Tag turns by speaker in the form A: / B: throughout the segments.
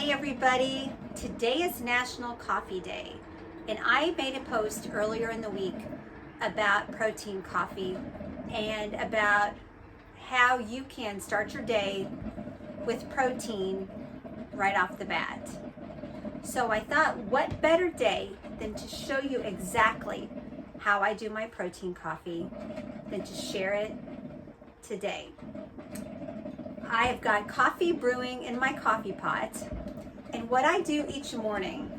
A: Hey everybody, today is National Coffee Day, and I made a post earlier in the week about protein coffee and about how you can start your day with protein right off the bat. So I thought, what better day than to show you exactly how I do my protein coffee than to share it today. I have got coffee brewing in my coffee pot, and what I do each morning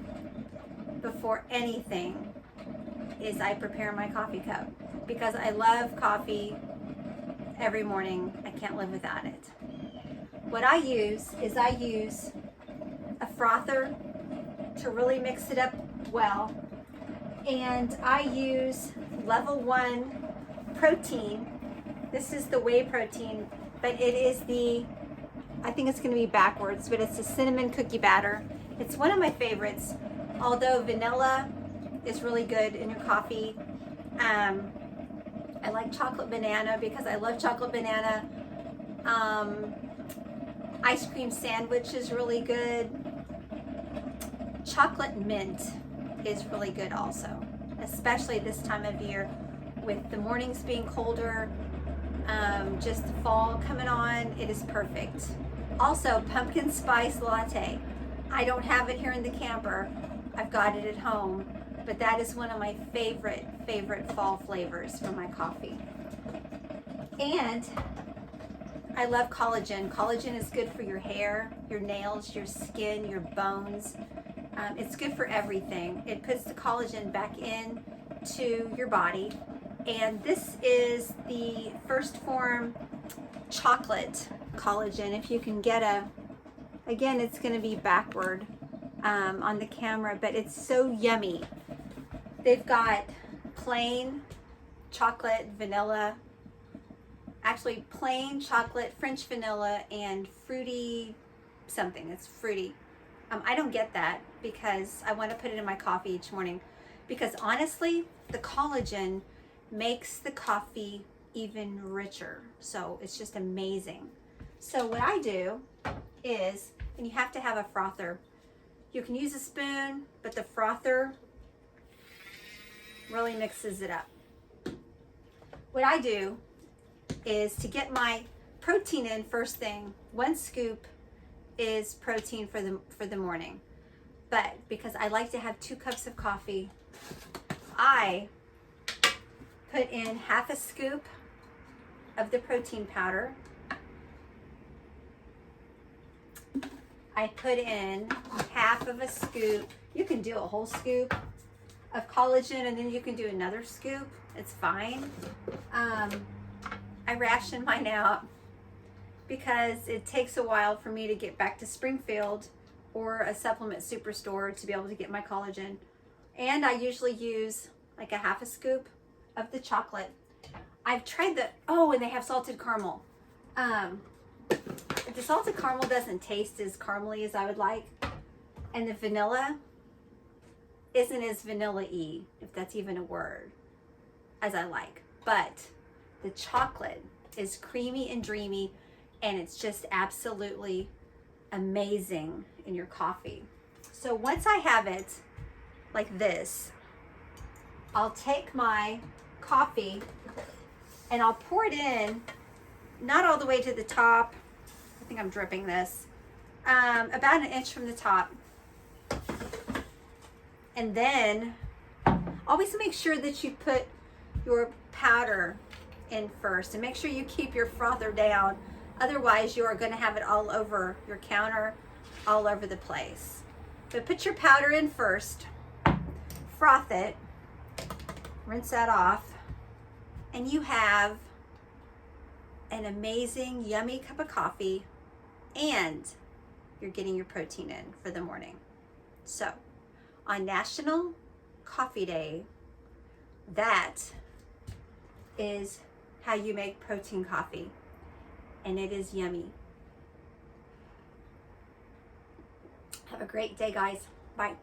A: before anything is I prepare my coffee cup because I love coffee every morning. I can't live without it. What I use is I use a frother to really mix it up well, and I use level 1 protein. This is the whey protein, but it is I think it's going to be backwards, but it's a cinnamon cookie batter. It's one of my favorites, although vanilla is really good in your coffee. I like chocolate banana because I love chocolate banana. Ice cream sandwich is really good. Chocolate mint is really good also, especially this time of year with the mornings being colder. Just fall coming on, it is perfect. Also, pumpkin spice latte. I don't have it here in the camper. I've got it at home, but that is one of my favorite fall flavors for my coffee. And I love collagen. Collagen is good for your hair, your nails, your skin, your bones. It's good for everything. It puts the collagen back in to your body. And this is the first form chocolate collagen. If you can get again, it's going to be backward on the camera, but it's so yummy. They've got plain chocolate, vanilla, actually plain chocolate, French vanilla, and fruity something. It's fruity. I don't get that because I want to put it in my coffee each morning, because honestly, the collagen makes the coffee even richer. So it's just amazing. So what I do is, and you have to have a frother. You can use a spoon, but the frother really mixes it up. What I do is, to get my protein in first thing, 1 scoop is protein for the morning. But because I like to have 2 cups of coffee, I put in half a scoop of the protein powder. I put in half of a scoop. You can do a whole scoop of collagen, and then you can do another scoop. It's fine. I ration mine out because it takes a while for me to get back to Springfield or a supplement superstore to be able to get my collagen. And I usually use like a half a scoop of the chocolate. I've tried and they have salted caramel. The salted caramel doesn't taste as caramely as I would like, and the vanilla isn't as vanilla-y, if that's even a word, as I like. But the chocolate is creamy and dreamy, and it's just absolutely amazing in your coffee. So once I have it like this, I'll take my coffee and I'll pour it in, not all the way to the top. I think I'm dripping this. About 1 inch from the top. And then always make sure that you put your powder in first, and make sure you keep your frother down. Otherwise, you are going to have it all over your counter, all over the place. But put your powder in first, froth it, rinse that off, and you have an amazing, yummy cup of coffee, and you're getting your protein in for the morning. So, on National Coffee Day, that is how you make protein coffee, and it is yummy. Have a great day, guys. Bye.